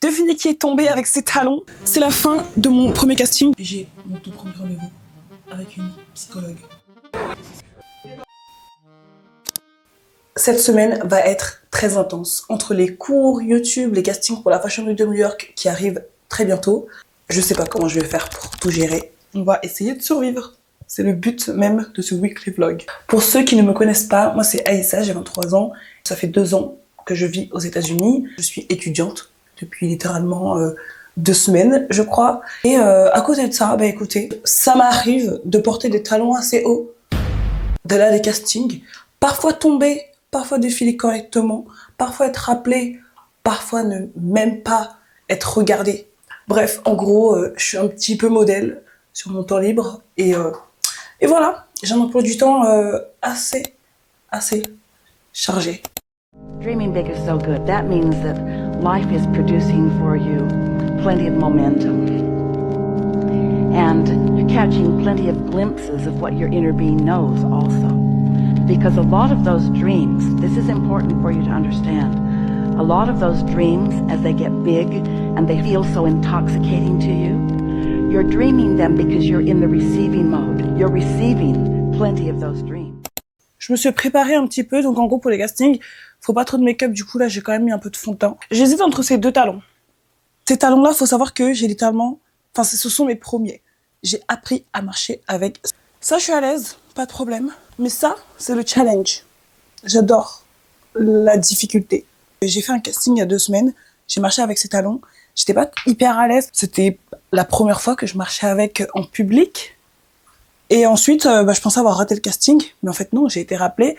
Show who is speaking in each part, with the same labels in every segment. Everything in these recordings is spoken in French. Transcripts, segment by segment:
Speaker 1: Devinez qui est tombé avec ses talons. C'est la fin de mon premier casting. J'ai mon tout premier rendez-vous avec une psychologue. Cette semaine va être très intense. Entre les cours YouTube, les castings pour la Fashion Week de New York qui arrivent très bientôt, je sais pas comment je vais faire pour tout gérer. On va essayer de survivre. C'est le but même de ce weekly vlog. Pour ceux qui ne me connaissent pas, moi c'est Aïssa, j'ai 23 ans. Ça fait 2 ans que je vis aux États-Unis. Je suis étudiante depuis littéralement 2 semaines, je crois. Et à côté de ça, bah écoutez, ça m'arrive de porter des talons assez hauts, d'aller à des castings, parfois tomber, parfois défiler correctement, parfois être rappelé, parfois ne même pas être regardé. Bref, en gros, je suis un petit peu modèle sur mon temps libre et voilà, j'ai un emploi du temps assez chargé.
Speaker 2: Dreaming big is so good. That means that life is producing for you plenty of momentum. And you're catching plenty of glimpses of what your inner being knows also. Because a lot of those dreams, this is important for you to understand, a lot of those dreams, as they get big and they feel so intoxicating to you, you're dreaming them because you're in the receiving mode. You're receiving plenty of those dreams.
Speaker 1: Je me suis préparée un petit peu, donc en gros pour les castings, faut pas trop de make-up, du coup là j'ai quand même mis un peu de fond de teint. J'hésite entre ces 2 talons. Ces talons-là, faut savoir que j'ai littéralement, ce sont mes premiers. J'ai appris à marcher avec. Ça je suis à l'aise, pas de problème. Mais ça, c'est le challenge. J'adore la difficulté. J'ai fait un casting il y a 2 semaines, j'ai marché avec ces talons. J'étais pas hyper à l'aise, c'était la première fois que je marchais avec en public. Et ensuite, je pensais avoir raté le casting, mais en fait non, j'ai été rappelée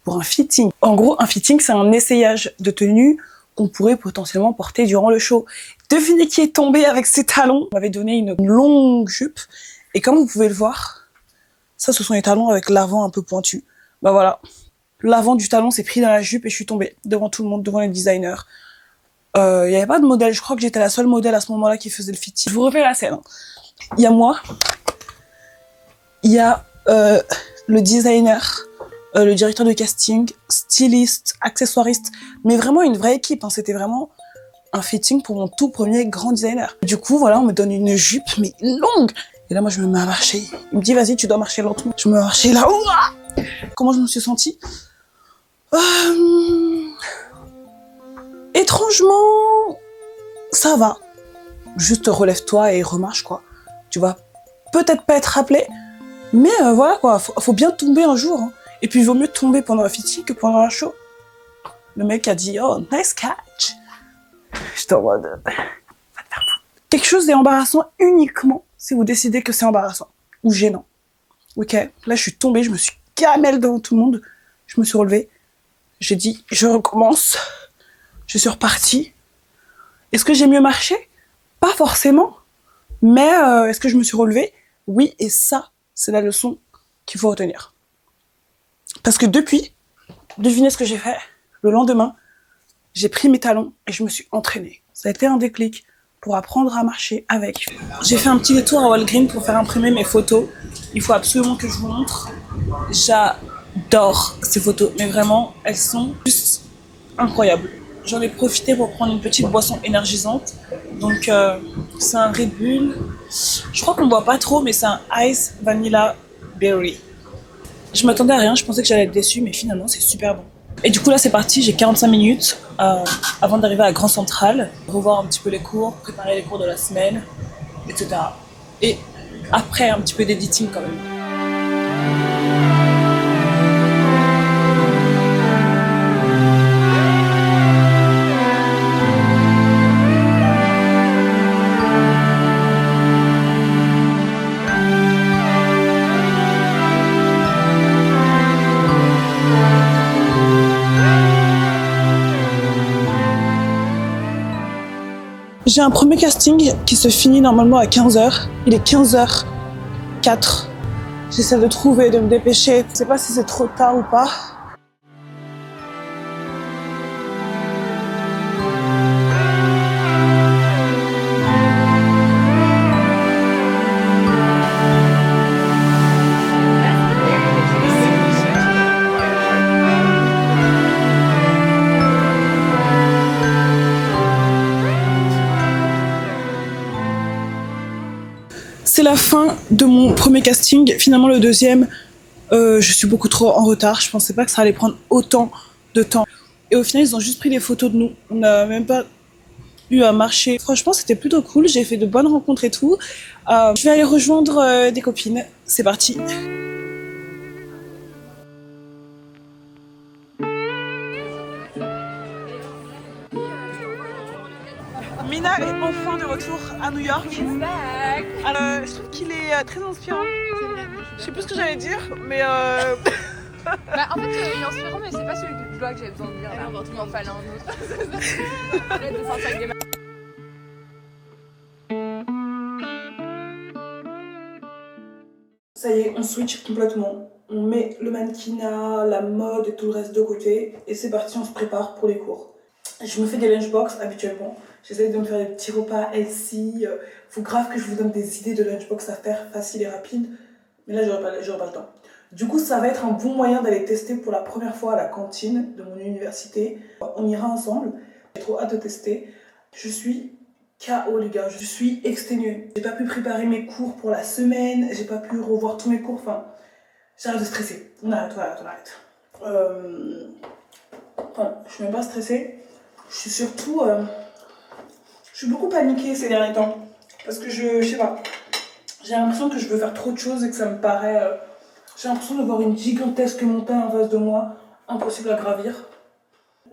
Speaker 1: pour un fitting. En gros, un fitting, c'est un essayage de tenue qu'on pourrait potentiellement porter durant le show. Devinez qui est tombé avec ses talons. On m'avait donné une longue jupe, et comme vous pouvez le voir, ça, ce sont les talons avec l'avant un peu pointu. Bah voilà, l'avant du talon s'est pris dans la jupe et je suis tombée devant tout le monde, devant les designers. Il y avait pas de modèle, je crois que j'étais la seule modèle à ce moment-là qui faisait le fitting. Je vous refais la scène. Il y a moi. Il y a le designer, le directeur de casting, styliste, accessoiriste, mais vraiment une vraie équipe. C'était vraiment un fitting pour mon tout premier grand designer. Du coup, voilà, on me donne une jupe, mais longue. Et là, moi, je me mets à marcher. Il me dit, vas-y, tu dois marcher lentement. Je me marchais là. Ouah. Comment je me suis sentie étrangement, ça va. Juste relève-toi et remarche, quoi. Tu vas peut-être pas être rappelé, mais voilà quoi, faut bien tomber un jour. Hein. Et puis il vaut mieux tomber pendant un fitting que pendant un show. Le mec a dit, oh, nice catch. J'étais en mode, va te faire foutre. Quelque chose est embarrassant uniquement si vous décidez que c'est embarrassant ou gênant. Ok, là je suis tombée, je me suis gamelle devant tout le monde. Je me suis relevée. J'ai dit, je recommence. Je suis repartie. Est-ce que j'ai mieux marché? Pas forcément. Mais est-ce que je me suis relevée? Oui, et ça, c'est la leçon qu'il faut retenir. Parce que depuis, devinez ce que j'ai fait. Le lendemain, j'ai pris mes talons et je me suis entraînée. Ça a été un déclic pour apprendre à marcher avec. J'ai fait un petit détour à Walgreens pour faire imprimer mes photos. Il faut absolument que je vous montre. J'adore ces photos, mais vraiment, elles sont juste incroyables. J'en ai profité pour prendre une petite boisson énergisante. Donc, c'est un Red Bull. Je crois qu'on ne boit pas trop, mais c'est un Ice Vanilla Berry. Je m'attendais à rien, je pensais que j'allais être déçue, mais finalement, c'est super bon. Et du coup, là, c'est parti, j'ai 45 minutes avant d'arriver à Grand Central, revoir un petit peu les cours, préparer les cours de la semaine, etc. Et après, un petit peu d'editing quand même. J'ai un premier casting qui se finit normalement à 15h. Il est 15h04. J'essaie de trouver, de me dépêcher. Je sais pas si c'est trop tard ou pas. c'est la fin de mon premier casting. Finalement, le deuxième, je suis beaucoup trop en retard. Je pensais pas que ça allait prendre autant de temps. Et au final, ils ont juste pris des photos de nous. On n'a même pas eu à marcher. Franchement, c'était plutôt cool. J'ai fait de bonnes rencontres et tout. Je vais aller rejoindre des copines. C'est parti. Mina est enfin de retour à New York. Je trouve qu'il est très inspirant. Je sais plus ce que j'allais dire, mais
Speaker 3: Bah, en fait, il est inspirant, mais c'est pas celui du doigt que j'avais besoin de dire. Là, il m'en fallait un autre. Arrête de sortir avec des
Speaker 1: ça y est, on switch complètement. On met le mannequinat, la mode et tout le reste de côté. Et c'est parti, on se prépare pour les cours. Je me fais des lunchbox habituellement. J'essaie de me faire des petits repas healthy. Faut grave que je vous donne des idées de lunchbox à faire facile et rapide. Mais là, j'aurai pas le temps. Du coup, ça va être un bon moyen d'aller tester pour la première fois à la cantine de mon université. On ira ensemble. J'ai trop hâte de tester. Je suis KO les gars, je suis exténuée. J'ai pas pu préparer mes cours pour la semaine. J'ai pas pu revoir tous mes cours. Enfin, j'arrête de stresser. On arrête. Enfin, je suis même pas stressée. Je suis surtout... je suis beaucoup paniquée ces derniers temps. Parce que je sais pas. J'ai l'impression que je veux faire trop de choses et que ça me paraît... j'ai l'impression d'avoir une gigantesque montagne en face de moi, impossible à gravir.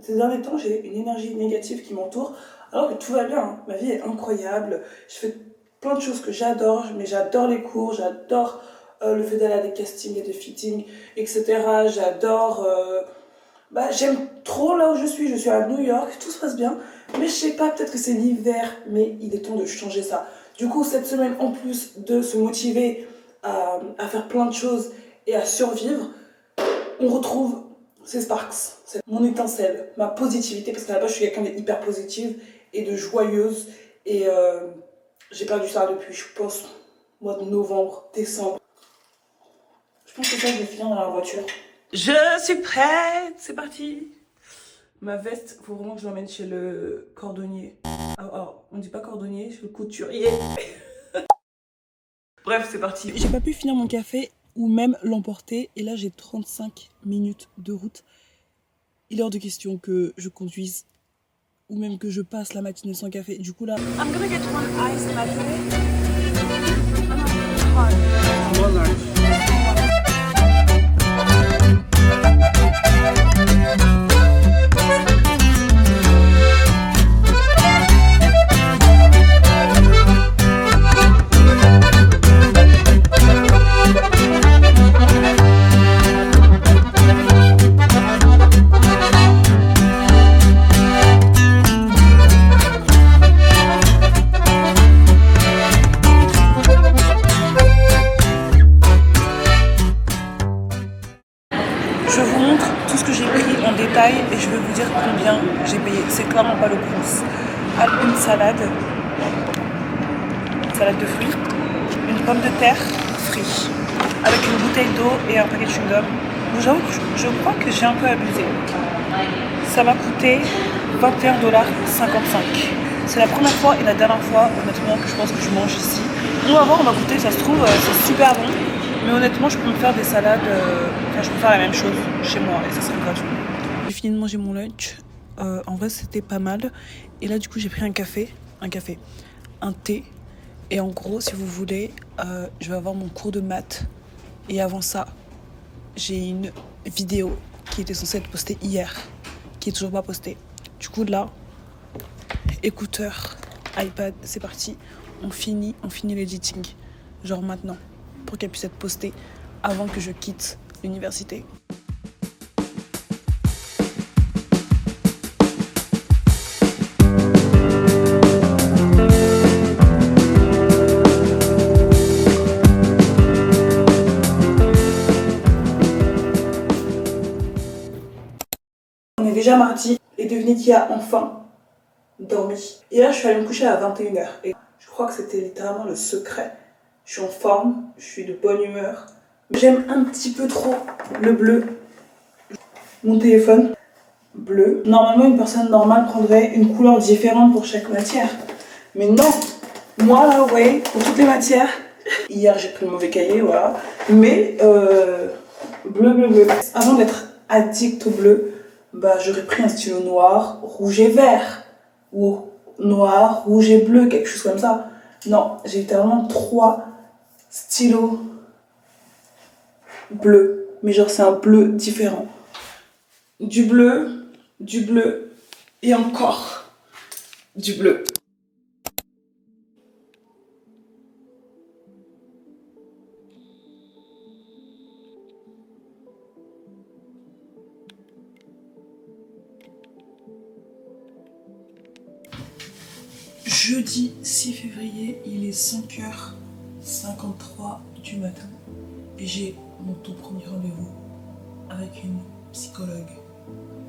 Speaker 1: Ces derniers temps, j'ai une énergie négative qui m'entoure, alors que tout va bien. Ma vie est incroyable. Je fais plein de choses que j'adore, mais j'adore les cours, j'adore le fait d'aller à des castings et des fittings, etc. J'adore... j'aime trop là où je suis à New York, tout se passe bien. Mais je sais pas, peut-être que c'est l'hiver, mais il est temps de changer ça. Du coup, cette semaine, en plus de se motiver à faire plein de choses et à survivre, on retrouve ces sparks, mon étincelle, ma positivité, parce qu'à la base je suis quelqu'un d'hyper positive et de joyeuse, et j'ai perdu ça depuis, je pense, mois de novembre, décembre. Je pense que ça, je vais finir dans la voiture. Je suis prête, c'est parti. Ma veste, faut vraiment que je l'emmène chez le cordonnier. Alors, on dit pas cordonnier, chez le couturier. Bref, c'est parti. J'ai pas pu finir mon café ou même l'emporter. Et là, j'ai 35 minutes de route. Il est hors de question que je conduise ou même que je passe la matinée sans café. Du coup, là, I'm gonna get one iced latte. One large. Je vous montre tout ce que j'ai pris en détail et je vais vous dire combien j'ai payé. C'est clairement pas le plus. Une salade de fruits, une pomme de terre frite, avec une bouteille d'eau et un paquet de chewing-gum. J'avoue que je crois que j'ai un peu abusé. Ça m'a coûté 21,55 $. C'est la première fois et la dernière fois, honnêtement, que je pense que je mange ici. On va voir, on va goûter, ça se trouve, c'est super bon. Mais honnêtement, je peux me faire des salades, je peux faire la même chose chez moi et ça serait gratuit. J'ai fini de manger mon lunch. En vrai, c'était pas mal. Et là, du coup, j'ai pris un thé. Et en gros, si vous voulez, je vais avoir mon cours de maths. Et avant ça, j'ai une vidéo qui était censée être postée hier, qui est toujours pas postée. Du coup, là, écouteurs, iPad, c'est parti. On finit l'editing. Genre maintenant. Pour qu'elle puisse être postée avant que je quitte l'université. On est déjà mardi et devinez qui a enfin dormi. Et là, je suis allée me coucher à 21h et je crois que c'était littéralement le secret. Je suis en forme, je suis de bonne humeur. J'aime un petit peu trop le bleu. Mon téléphone, bleu. Normalement, une personne normale prendrait une couleur différente pour chaque matière. Mais non, moi là, vous voyez, pour toutes les matières, Hier, j'ai pris le mauvais cahier, voilà. Mais, bleu. Avant d'être addict au bleu, bah, j'aurais pris un stylo noir, rouge et vert. Ou noir, rouge et bleu, quelque chose comme ça. Non, j'ai littéralement 3 stylos bleus. Mais genre, c'est un bleu différent. Du bleu et encore du bleu. Jeudi 6 février, il est 5h53 du matin et j'ai mon tout premier rendez-vous avec une psychologue.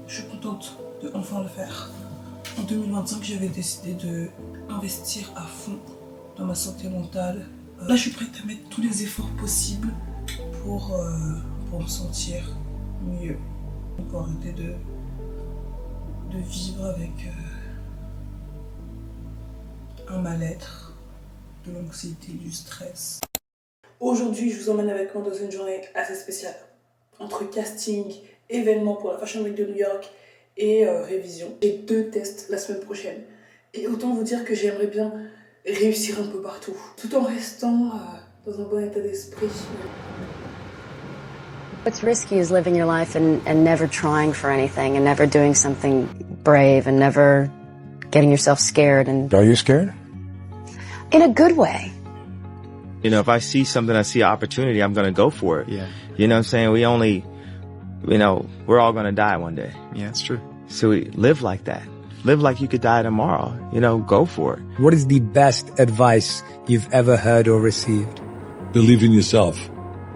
Speaker 1: Je suis contente de enfin le faire. En 2025, j'avais décidé de investir à fond dans ma santé mentale. Là, je suis prête à mettre tous les efforts possibles pour me sentir mieux. Pour arrêter de vivre avec un mal-être, de l'anxiété, du stress. Aujourd'hui, je vous emmène avec moi dans une journée assez spéciale. Entre casting, événements pour la Fashion Week de New York et révision. J'ai 2 tests la semaine prochaine. Et autant vous dire que j'aimerais bien réussir un peu partout, tout en restant dans un bon état d'esprit.
Speaker 4: What's risky is living your life and never trying for anything and never doing something brave and never getting yourself scared. And
Speaker 5: Are you scared?
Speaker 4: in a good way.
Speaker 6: You know, if I see something, I see an opportunity, I'm going to go for it.
Speaker 5: Yeah.
Speaker 6: You know what I'm saying? We're all going to die one day.
Speaker 5: Yeah, it's true.
Speaker 6: So we live like that. Live like you could die tomorrow. You know, go for it.
Speaker 7: What is the best advice you've ever heard or received?
Speaker 8: Believe in yourself.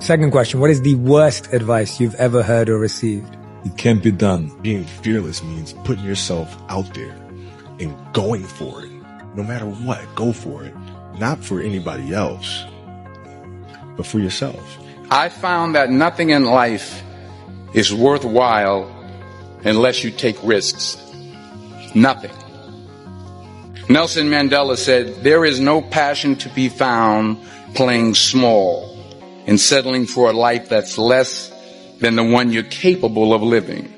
Speaker 7: Second question, what is the worst advice you've ever heard or received?
Speaker 8: It can't be done.
Speaker 9: Being fearless means putting yourself out there and going for it. No matter what, go for it. Not for anybody else, but for yourself.
Speaker 10: I found that nothing in life is worthwhile unless you take risks. Nothing. Nelson Mandela said, "There is no passion to be found playing small and settling for a life that's less than the one you're capable of living."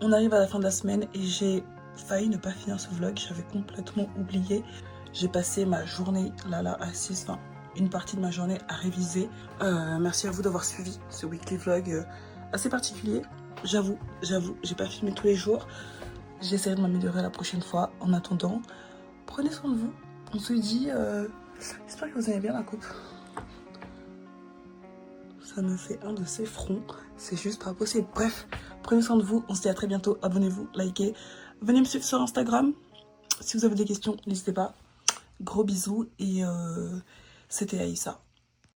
Speaker 1: On arrive à la fin de la semaine et j'ai failli ne pas finir ce vlog, j'avais complètement oublié. J'ai passé ma journée là assise, enfin une partie de ma journée à réviser. Merci à vous d'avoir suivi ce weekly vlog assez particulier. J'avoue, j'ai pas filmé tous les jours. J'essaierai de m'améliorer la prochaine fois. En attendant, prenez soin de vous. On se dit, j'espère que vous aimez bien la coupe. Ça me fait un de ces fronts, c'est juste pas possible. Bref, prenez soin de vous, on se dit à très bientôt, abonnez-vous, likez, venez me suivre sur Instagram. Si vous avez des questions, n'hésitez pas. Gros bisous et c'était Aïssa.